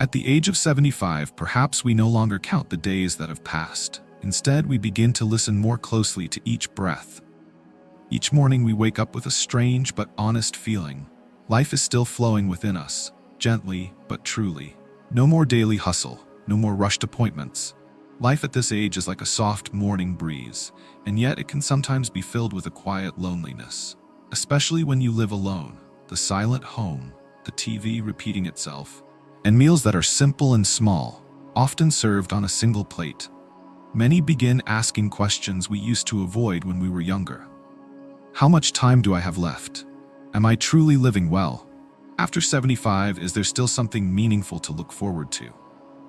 At the age of 75, perhaps we no longer count the days that have passed. Instead, we begin to listen more closely to each breath. Each morning we wake up with a strange but honest feeling. Life is still flowing within us, gently but truly. No more daily hustle, no more rushed appointments. Life at this age is like a soft morning breeze, and yet it can sometimes be filled with a quiet loneliness. Especially when you live alone, the silent home, the TV repeating itself, and meals that are simple and small, often served on a single plate. Many begin asking questions we used to avoid when we were younger. How much time do I have left? Am I truly living well? After 75, is there still something meaningful to look forward to?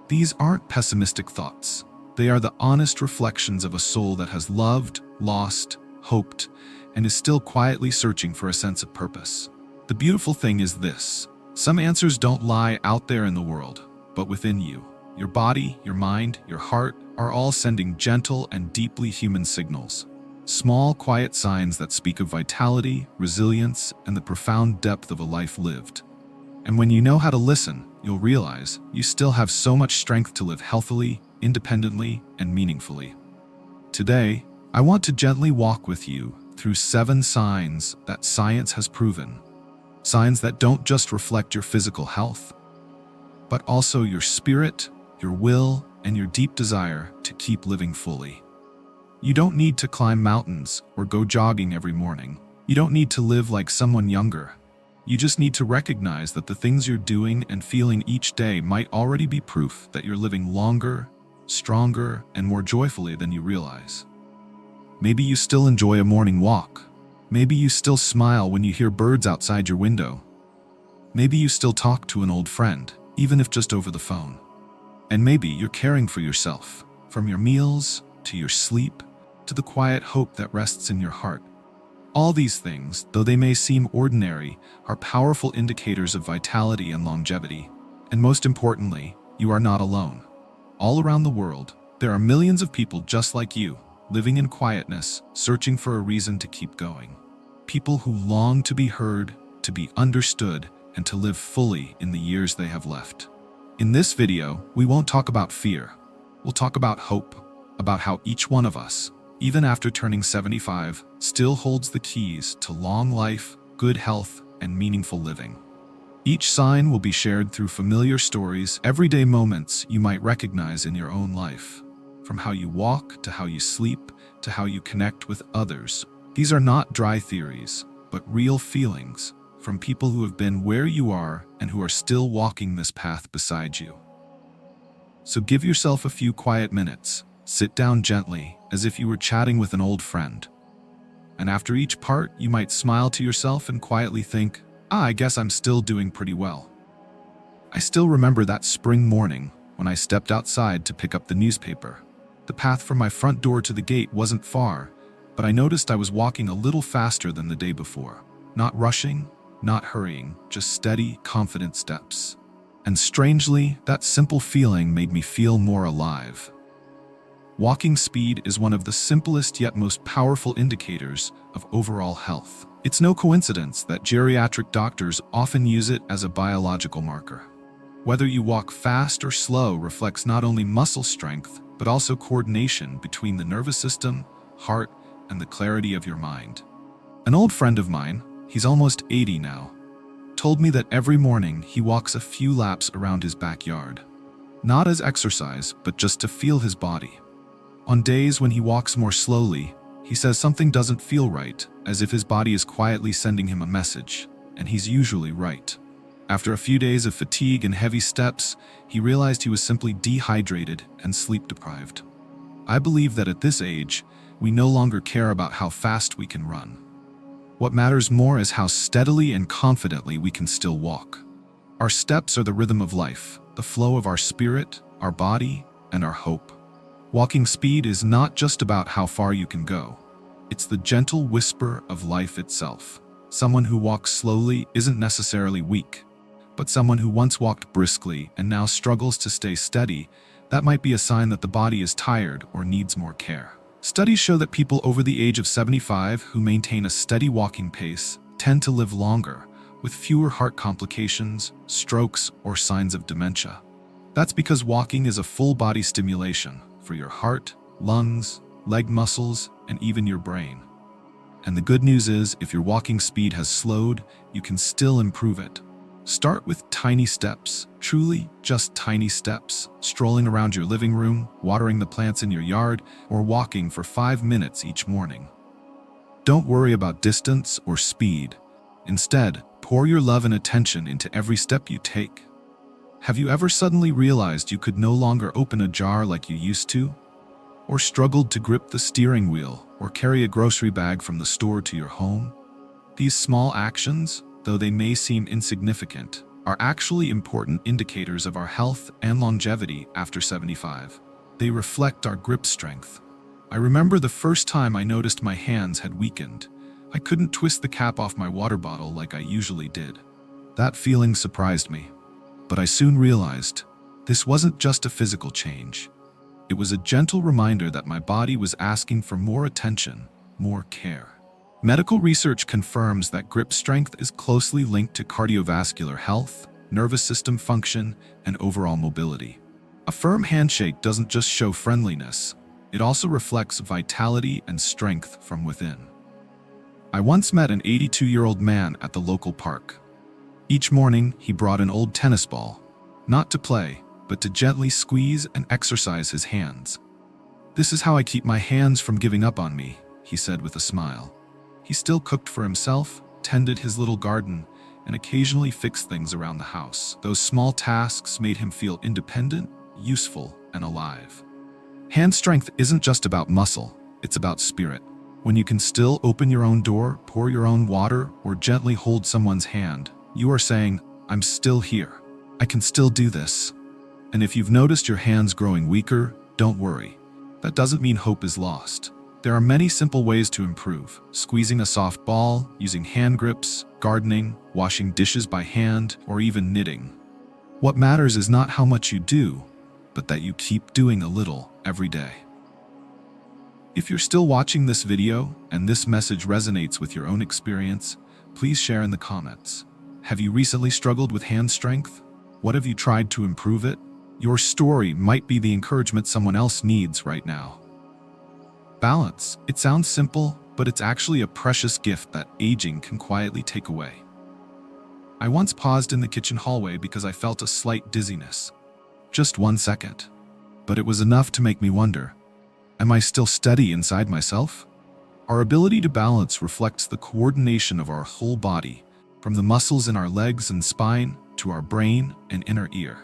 These aren't pessimistic thoughts. They are the honest reflections of a soul that has loved, lost, hoped, and is still quietly searching for a sense of purpose. The beautiful thing is this: some answers don't lie out there in the world, but within you. Your body, your mind, your heart are all sending gentle and deeply human signals. Small, quiet signs that speak of vitality, resilience, and the profound depth of a life lived. And when you know how to listen, you'll realize you still have so much strength to live healthily, independently, and meaningfully. Today, I want to gently walk with you through 7 signs that science has proven. Signs that don't just reflect your physical health, but also your spirit, your will, and your deep desire to keep living fully. You don't need to climb mountains or go jogging every morning. You don't need to live like someone younger. You just need to recognize that the things you're doing and feeling each day might already be proof that you're living longer, stronger, and more joyfully than you realize. Maybe you still enjoy a morning walk. Maybe you still smile when you hear birds outside your window. Maybe you still talk to an old friend, even if just over the phone. And maybe you're caring for yourself, from your meals to your sleep to the quiet hope that rests in your heart. All these things, though they may seem ordinary, are powerful indicators of vitality and longevity. And most importantly, you are not alone. All around the world, there are millions of people just like you, living in quietness, searching for a reason to keep going. People who long to be heard, to be understood, and to live fully in the years they have left. In this video, we won't talk about fear. We'll talk about hope, about how each one of us, even after turning 75, still holds the keys to long life, good health, and meaningful living. Each sign will be shared through familiar stories, everyday moments you might recognize in your own life. From how you walk, to how you sleep, to how you connect with others. These are not dry theories, but real feelings from people who have been where you are and who are still walking this path beside you. So give yourself a few quiet minutes. Sit down gently, as if you were chatting with an old friend. And after each part, you might smile to yourself and quietly think, I guess I'm still doing pretty well. I still remember that spring morning when I stepped outside to pick up the newspaper. The path from my front door to the gate wasn't far, but I noticed I was walking a little faster than the day before. Not rushing, not hurrying, just steady, confident steps. And strangely, that simple feeling made me feel more alive. Walking speed is one of the simplest yet most powerful indicators of overall health. It's no coincidence that geriatric doctors often use it as a biological marker. Whether you walk fast or slow reflects not only muscle strength, but also coordination between the nervous system, heart, and the clarity of your mind. An old friend of mine, he's almost 80 now, told me that every morning he walks a few laps around his backyard. Not as exercise, but just to feel his body. On days when he walks more slowly, he says something doesn't feel right, as if his body is quietly sending him a message, and he's usually right. After a few days of fatigue and heavy steps, he realized he was simply dehydrated and sleep-deprived. I believe that at this age, we no longer care about how fast we can run. What matters more is how steadily and confidently we can still walk. Our steps are the rhythm of life, the flow of our spirit, our body, and our hope. Walking speed is not just about how far you can go. It's the gentle whisper of life itself. Someone who walks slowly isn't necessarily weak, but someone who once walked briskly and now struggles to stay steady, that might be a sign that the body is tired or needs more care. Studies show that people over the age of 75 who maintain a steady walking pace tend to live longer, with fewer heart complications, strokes, or signs of dementia. That's because walking is a full-body stimulation for your heart, lungs, leg muscles, and even your brain. And the good news is, if your walking speed has slowed, you can still improve it. Start with tiny steps, truly just tiny steps, strolling around your living room, watering the plants in your yard, or walking for 5 minutes each morning. Don't worry about distance or speed. Instead, pour your love and attention into every step you take. Have you ever suddenly realized you could no longer open a jar like you used to? Or struggled to grip the steering wheel or carry a grocery bag from the store to your home? These small actions, though they may seem insignificant, are actually important indicators of our health and longevity after 75. They reflect our grip strength. I remember the first time I noticed my hands had weakened. I couldn't twist the cap off my water bottle like I usually did. That feeling surprised me. But I soon realized this wasn't just a physical change. It was a gentle reminder that my body was asking for more attention, more care. Medical research confirms that grip strength is closely linked to cardiovascular health, nervous system function, and overall mobility. A firm handshake doesn't just show friendliness, it also reflects vitality and strength from within. I once met an 82-year-old man at the local park. Each morning, he brought an old tennis ball, not to play, but to gently squeeze and exercise his hands. "This is how I keep my hands from giving up on me," he said with a smile. He still cooked for himself, tended his little garden, and occasionally fixed things around the house. Those small tasks made him feel independent, useful, and alive. Hand strength isn't just about muscle, it's about spirit. When you can still open your own door, pour your own water, or gently hold someone's hand, you are saying, "I'm still here. I can still do this." And if you've noticed your hands growing weaker, don't worry. That doesn't mean hope is lost. There are many simple ways to improve: squeezing a soft ball, using hand grips, gardening, washing dishes by hand, or even knitting. What matters is not how much you do, but that you keep doing a little every day. If you're still watching this video and this message resonates with your own experience, please share in the comments. Have you recently struggled with hand strength? What have you tried to improve it? Your story might be the encouragement someone else needs right now. Balance. It sounds simple, but it's actually a precious gift that aging can quietly take away. I once paused in the kitchen hallway because I felt a slight dizziness. Just 1 second. But it was enough to make me wonder, am I still steady inside myself? Our ability to balance reflects the coordination of our whole body, from the muscles in our legs and spine to our brain and inner ear.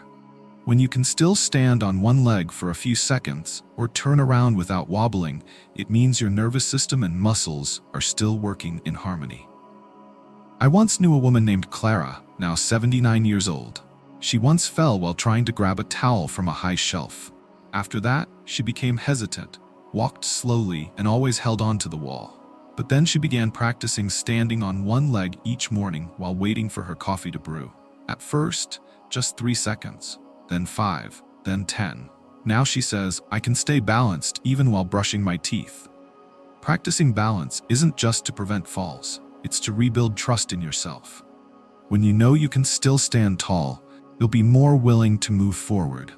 When you can still stand on one leg for a few seconds or turn around without wobbling, it means your nervous system and muscles are still working in harmony. I once knew a woman named Clara, now 79 years old. She once fell while trying to grab a towel from a high shelf. After that, she became hesitant, walked slowly, and always held on to the wall. But then she began practicing standing on one leg each morning while waiting for her coffee to brew. At first, just 3 seconds, then 5, then 10. Now she says, "I can stay balanced even while brushing my teeth." Practicing balance isn't just to prevent falls, it's to rebuild trust in yourself. When you know you can still stand tall, you'll be more willing to move forward.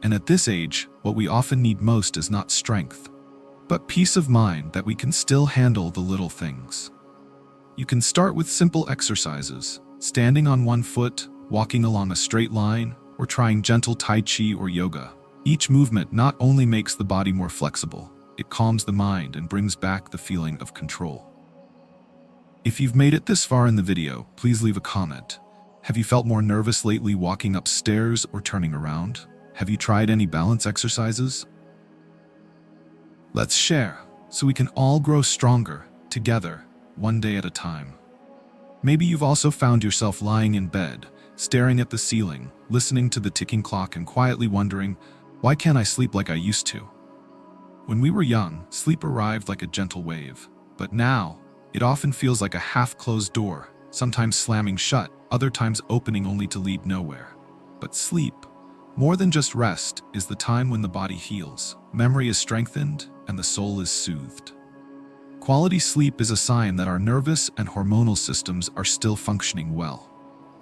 And at this age, what we often need most is not strength, but peace of mind that we can still handle the little things. You can start with simple exercises, standing on one foot, walking along a straight line, or trying gentle Tai Chi or yoga. Each movement not only makes the body more flexible, it calms the mind and brings back the feeling of control. If you've made it this far in the video, please leave a comment. Have you felt more nervous lately walking upstairs or turning around? Have you tried any balance exercises? Let's share, so we can all grow stronger, together, one day at a time. Maybe you've also found yourself lying in bed, staring at the ceiling, listening to the ticking clock and quietly wondering, why can't I sleep like I used to? When we were young, sleep arrived like a gentle wave. But now, it often feels like a half-closed door, sometimes slamming shut, other times opening only to lead nowhere. But sleep, more than just rest, is the time when the body heals, memory is strengthened, and the soul is soothed. Quality sleep is a sign that our nervous and hormonal systems are still functioning well.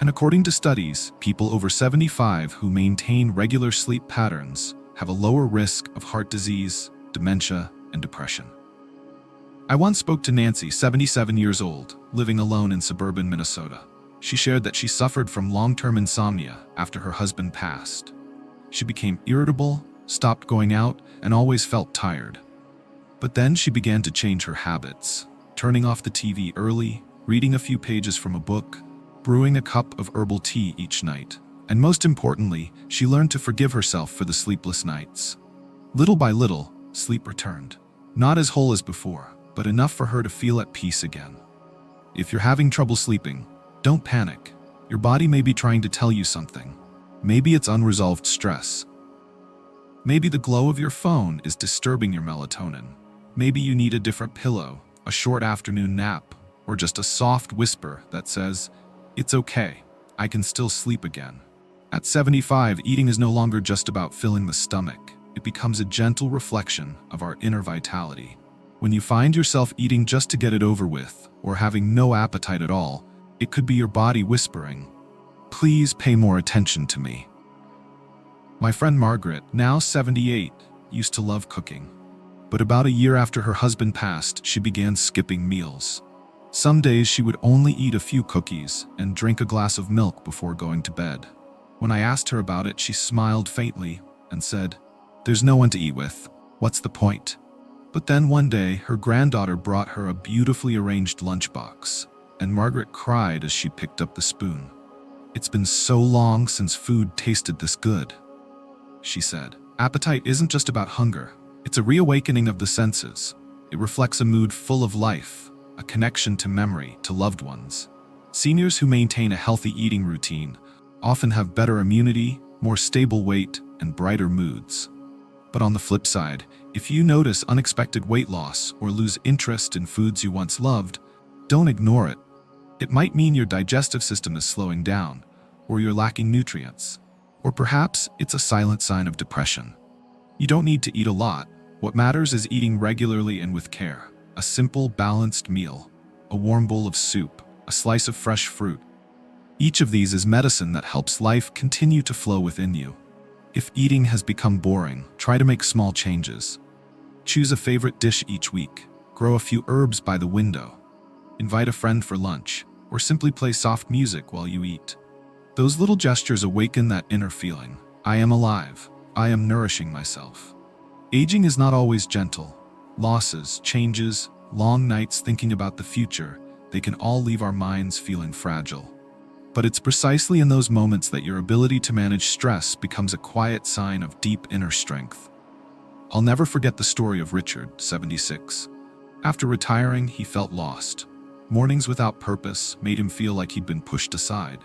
And according to studies, people over 75 who maintain regular sleep patterns have a lower risk of heart disease, dementia, and depression. I once spoke to Nancy, 77 years old, living alone in suburban Minnesota. She shared that she suffered from long-term insomnia after her husband passed. She became irritable, stopped going out, and always felt tired. But then she began to change her habits, turning off the TV early, reading a few pages from a book, brewing a cup of herbal tea each night. And most importantly, she learned to forgive herself for the sleepless nights. Little by little, sleep returned. Not as whole as before, but enough for her to feel at peace again. If you're having trouble sleeping, don't panic. Your body may be trying to tell you something. Maybe it's unresolved stress. Maybe the glow of your phone is disturbing your melatonin. Maybe you need a different pillow, a short afternoon nap, or just a soft whisper that says, "It's okay, I can still sleep again." At 75, eating is no longer just about filling the stomach. It becomes a gentle reflection of our inner vitality. When you find yourself eating just to get it over with, or having no appetite at all, it could be your body whispering, "Please pay more attention to me." My friend Margaret, now 78, used to love cooking. But about a year after her husband passed, she began skipping meals. Some days she would only eat a few cookies and drink a glass of milk before going to bed. When I asked her about it, she smiled faintly and said, "There's no one to eat with. What's the point?" But then one day, her granddaughter brought her a beautifully arranged lunchbox, and Margaret cried as she picked up the spoon. "It's been so long since food tasted this good," she said. Appetite isn't just about hunger. It's a reawakening of the senses. It reflects a mood full of life, a connection to memory, to loved ones. Seniors who maintain a healthy eating routine often have better immunity, more stable weight, and brighter moods. But on the flip side, if you notice unexpected weight loss or lose interest in foods you once loved, don't ignore it. It might mean your digestive system is slowing down, or you're lacking nutrients. Or perhaps it's a silent sign of depression. You don't need to eat a lot. What matters is eating regularly and with care. A simple, balanced meal, a warm bowl of soup, a slice of fresh fruit. Each of these is medicine that helps life continue to flow within you. If eating has become boring, try to make small changes. Choose a favorite dish each week. Grow a few herbs by the window. Invite a friend for lunch, or simply play soft music while you eat. Those little gestures awaken that inner feeling. I am alive. I am nourishing myself. Aging is not always gentle. Losses, changes, long nights thinking about the future, they can all leave our minds feeling fragile. But it's precisely in those moments that your ability to manage stress becomes a quiet sign of deep inner strength. I'll never forget the story of Richard, 76. After retiring, he felt lost. Mornings without purpose made him feel like he'd been pushed aside.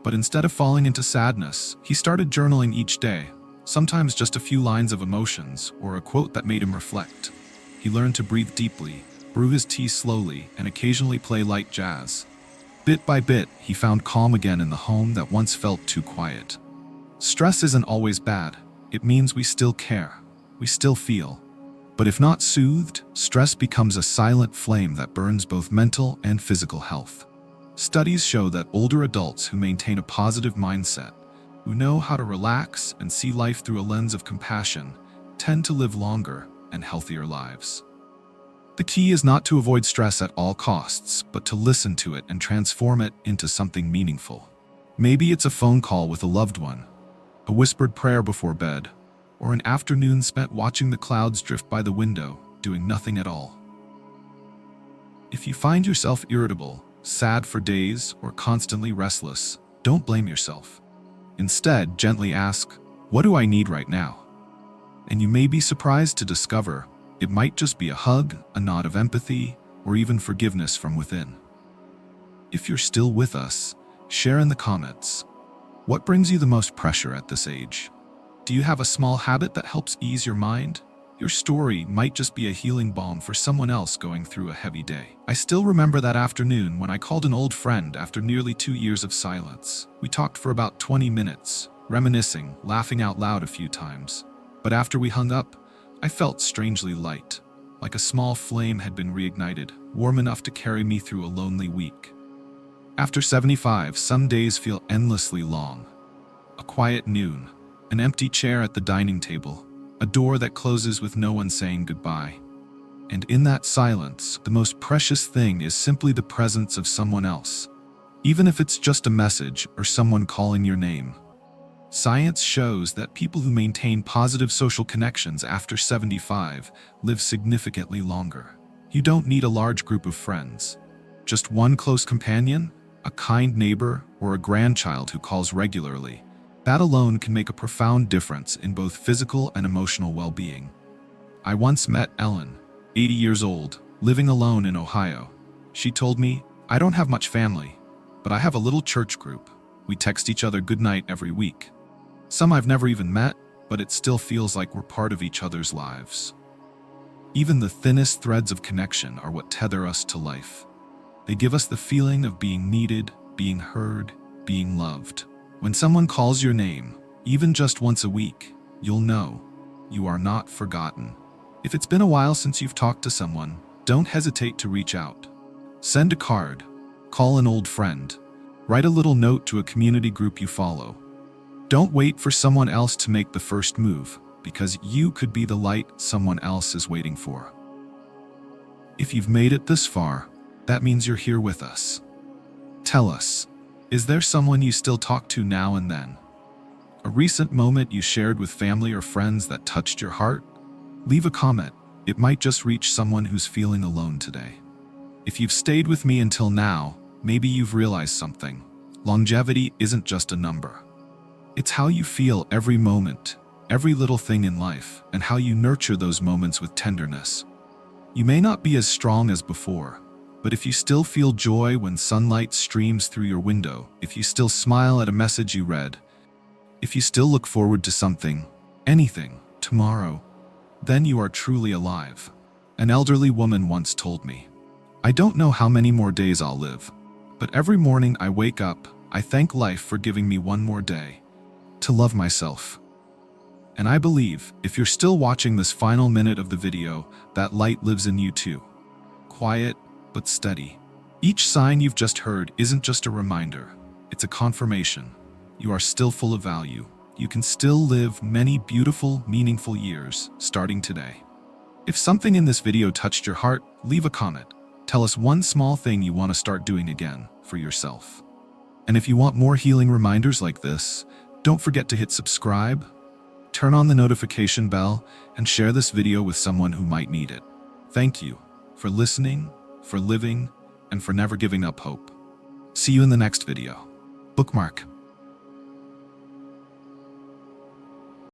But instead of falling into sadness, he started journaling each day, sometimes just a few lines of emotions or a quote that made him reflect. He learned to breathe deeply, brew his tea slowly, and occasionally play light jazz. Bit by bit, he found calm again in the home that once felt too quiet. Stress isn't always bad. It means we still care. We still feel. But if not soothed, stress becomes a silent flame that burns both mental and physical health. Studies show that older adults who maintain a positive mindset, who know how to relax and see life through a lens of compassion, tend to live longer and healthier lives. The key is not to avoid stress at all costs, but to listen to it and transform it into something meaningful. Maybe it's a phone call with a loved one, a whispered prayer before bed, or an afternoon spent watching the clouds drift by the window, doing nothing at all. If you find yourself irritable, sad for days, or constantly restless, don't blame yourself. Instead, gently ask, "What do I need right now?" And you may be surprised to discover it might just be a hug, a nod of empathy, or even forgiveness from within. If you're still with us, share in the comments. What brings you the most pressure at this age? Do you have a small habit that helps ease your mind? Your story might just be a healing balm for someone else going through a heavy day. I still remember that afternoon when I called an old friend after nearly 2 years of silence. We talked for about 20 minutes, reminiscing, laughing out loud a few times. But after we hung up, I felt strangely light, like a small flame had been reignited, warm enough to carry me through a lonely week. After 75, some days feel endlessly long. A quiet noon, an empty chair at the dining table, a door that closes with no one saying goodbye. And in that silence, the most precious thing is simply the presence of someone else, even if it's just a message or someone calling your name. Science shows that people who maintain positive social connections after 75 live significantly longer. You don't need a large group of friends. Just one close companion, a kind neighbor, or a grandchild who calls regularly. That alone can make a profound difference in both physical and emotional well-being. I once met Ellen, 80 years old, living alone in Ohio. She told me, "I don't have much family, but I have a little church group. We text each other goodnight every week. Some I've never even met, but it still feels like we're part of each other's lives." Even the thinnest threads of connection are what tether us to life. They give us the feeling of being needed, being heard, being loved. When someone calls your name, even just once a week, you'll know you are not forgotten. If it's been a while since you've talked to someone, don't hesitate to reach out. Send a card, call an old friend, write a little note to a community group you follow. Don't wait for someone else to make the first move, because you could be the light someone else is waiting for. If you've made it this far, that means you're here with us. Tell us, is there someone you still talk to now and then? A recent moment you shared with family or friends that touched your heart? Leave a comment. It might just reach someone who's feeling alone today. If you've stayed with me until now, maybe you've realized something. Longevity isn't just a number. It's how you feel every moment, every little thing in life, and how you nurture those moments with tenderness. You may not be as strong as before, but if you still feel joy when sunlight streams through your window, if you still smile at a message you read, if you still look forward to something, anything, tomorrow, then you are truly alive. An elderly woman once told me, "I don't know how many more days I'll live, but every morning I wake up, I thank life for giving me one more day to love myself." And I believe, if you're still watching this final minute of the video, that light lives in you too. Quiet, but steady. Each sign you've just heard isn't just a reminder, it's a confirmation. You are still full of value. You can still live many beautiful, meaningful years, starting today. If something in this video touched your heart, leave a comment. Tell us one small thing you want to start doing again for yourself. And if you want more healing reminders like this, don't forget to hit subscribe, turn on the notification bell, and share this video with someone who might need it. Thank you for listening, for living, and for never giving up hope. See you in the next video. Bookmark.